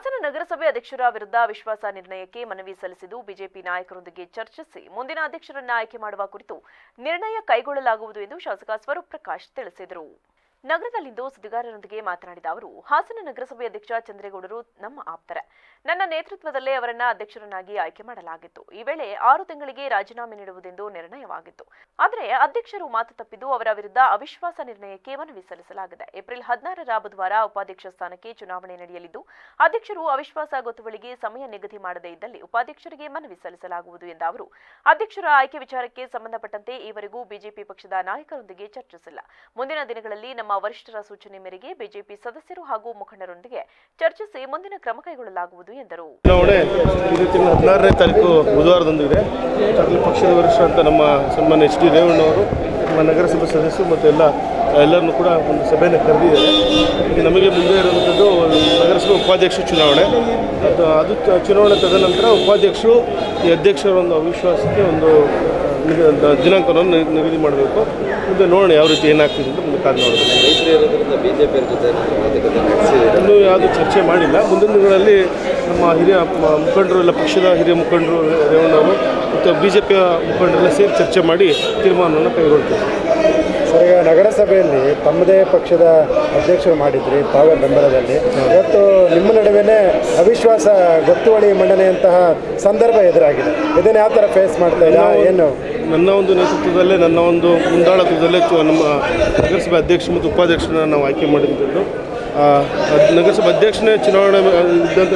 ಹಾಸನ ನಗರಸಭೆ ಅಧ್ಯಕ್ಷರ ವಿರುದ್ಧ ಅವಿಶ್ವಾಸ ನಿರ್ಣಯಕ್ಕೆ ಮನವಿ ಸಲ್ಲಿಸಿದ್ದು ಬಿಜೆಪಿ ನಾಯಕರೊಂದಿಗೆ ಚರ್ಚಿಸಿ ಮುಂದಿನ ಅಧ್ಯಕ್ಷರನ್ನ ಆಯ್ಕೆ ಮಾಡುವ ಕುರಿತು ನಿರ್ಣಯ ಕೈಗೊಳ್ಳಲಾಗುವುದು ಎಂದು ಶಾಸಕ ಸ್ವರೂಪ್ ಪ್ರಕಾಶ್ ತಿಳಿಸಿದರು. ನಗರದಲ್ಲಿಂದು ಸುದ್ದಿಗಾರರೊಂದಿಗೆ ಮಾತನಾಡಿದ ಅವರು, ಹಾಸನ ನಗರಸಭೆ ಅಧ್ಯಕ್ಷ ಚಂದ್ರೇಗೌಡರು ನಮ್ಮ ಆಪ್ತರೆ. ನನ್ನ ನೇತೃತ್ವದಲ್ಲೇ ಅವರನ್ನ ಅಧ್ಯಕ್ಷರನ್ನಾಗಿ ಆಯ್ಕೆ ಮಾಡಲಾಗಿತ್ತು. ಈ ವೇಳೆ 6 ತಿಂಗಳಿಗೆ ರಾಜೀನಾಮೆ ನೀಡುವುದೆಂದು ನಿರ್ಣಯವಾಗಿತ್ತು. ಆದರೆ ಅಧ್ಯಕ್ಷರು ಮಾತು ತಪ್ಪಿದ್ದು ಅವರ ವಿರುದ್ಧ ಅವಿಶ್ವಾಸ ನಿರ್ಣಯಕ್ಕೆ ಮನವಿ ಸಲ್ಲಿಸಲಾಗಿದೆ. ಏಪ್ರಿಲ್ 16ರ ಬುಧವಾರ ಉಪಾಧ್ಯಕ್ಷ ಸ್ಥಾನಕ್ಕೆ ಚುನಾವಣೆ ನಡೆಯಲಿದ್ದು, ಅಧ್ಯಕ್ಷರು ಅವಿಶ್ವಾಸ ಗೊತ್ತುವಳಿಗೆ ಸಮಯ ನಿಗದಿ ಮಾಡದೇ ಇದ್ದಲ್ಲಿ ಉಪಾಧ್ಯಕ್ಷರಿಗೆ ಮನವಿ ಸಲ್ಲಿಸಲಾಗುವುದು ಎಂದ ಅವರು, ಅಧ್ಯಕ್ಷರ ಆಯ್ಕೆ ವಿಚಾರಕ್ಕೆ ಸಂಬಂಧಪಟ್ಟಂತೆ ಈವರೆಗೂ ಬಿಜೆಪಿ ಪಕ್ಷದ ನಾಯಕರೊಂದಿಗೆ ಚರ್ಚಿಸಿಲ್ಲ. ಮುಂದಿನ ದಿನಗಳಲ್ಲಿ ನಮ್ಮ ವರಿಷ್ಠರ ಸೂಚನೆ ಮೇರೆಗೆ ಬಿಜೆಪಿ ಸದಸ್ಯರು ಹಾಗೂ ಮುಖಂಡರೊಂದಿಗೆ ಚರ್ಚಿಸಿ ಮುಂದಿನ ಕ್ರಮ ಕೈಗೊಳ್ಳಲಾಗುವುದು ಎಂದರು. ಚುನಾವಣೆ ಇದೇ ತಿಂಗಳ 16ನೇ ತಾರೀಕು ಬುಧವಾರದಂದು ಇದೆ. ಪಕ್ಷದ ವರಿಷ್ಠ ಅಂತ ನಮ್ಮ ಸನ್ಮಾನ್ಯ ಎಚ್ ಡಿ ರೇವಣ್ಣವರು ನಮ್ಮ ನಗರಸಭೆ ಸದಸ್ಯರು ಮತ್ತು ಎಲ್ಲರನ್ನೂ ಕೂಡ ಒಂದು ಸಭೆಯನ್ನು ಕರೆದಿದ್ದಾರೆ. ನಮಗೆ ಮುಂದೆ ಇರುವಂಥದ್ದು ನಗರಸಭೆ ಉಪಾಧ್ಯಕ್ಷ ಚುನಾವಣೆ. ಅದು ಚುನಾವಣೆ ತದನಂತರ ಉಪಾಧ್ಯಕ್ಷರು ಈ ಅಧ್ಯಕ್ಷರ ಒಂದು ಅವಿಶ್ವಾಸಕ್ಕೆ ಒಂದು ದಿನಾಂಕವನ್ನು ನಿಗದಿ ಮಾಡಬೇಕು. ಮುಂದೆ ನೋಡೋಣ ಯಾವ ರೀತಿ ಏನಾಗ್ತಿದೆ ಅಂತ ಮುಂದೆ ಕಾದು ನೋಡೋದು. ಇನ್ನೂ ಯಾವುದು ಚರ್ಚೆ ಮಾಡಿಲ್ಲ. ಮುಂದಿನ ದಿನಗಳಲ್ಲಿ ನಮ್ಮ ಹಿರಿಯ ಮುಖಂಡರು ಎಲ್ಲ ಪಕ್ಷದ ಹಿರಿಯ ಮುಖಂಡರು ರೇವಣ್ಣವರು ಮತ್ತು ಬಿಜೆಪಿಯ ಮುಖಂಡರೆಲ್ಲ ಸೇರಿ ಚರ್ಚೆ ಮಾಡಿ ತೀರ್ಮಾನವನ್ನು ಕೈಗೊಳ್ತಾರೆ. ಸರ್, ಈಗ ನಗರಸಭೆಯಲ್ಲಿ ತಮ್ಮದೇ ಪಕ್ಷದ ಅಧ್ಯಕ್ಷರು ಮಾಡಿದ್ರಿ ತಾವೇ ಬೆಂಬಲದಲ್ಲಿ. ಇವತ್ತು ನಿಮ್ಮ ನಡುವೆ ಅವಿಶ್ವಾಸ ಗೊತ್ತುವಳಿ ಮಂಡನೆಯಂತಹ ಸಂದರ್ಭ ಎದುರಾಗಿದೆ. ಇದನ್ನು ಯಾವ ಥರ ಫೇಸ್ ಮಾಡ್ತಾ ಇಲ್ಲ? ಏನು ನನ್ನ ಒಂದು ನೇತೃತ್ವದಲ್ಲೇ ನನ್ನ ಒಂದು ಮುಂದಾಳತ್ವದಲ್ಲೇ ನಮ್ಮ ನಗರಸಭೆ ಅಧ್ಯಕ್ಷ ಮತ್ತು ಉಪಾಧ್ಯಕ್ಷರನ್ನ ನಾವು ಆಯ್ಕೆ ಮಾಡಿದ್ದು. ನಗರಸಭೆ ಅಧ್ಯಕ್ಷನೇ ಚುನಾವಣೆ ಇದ್ದಂಥ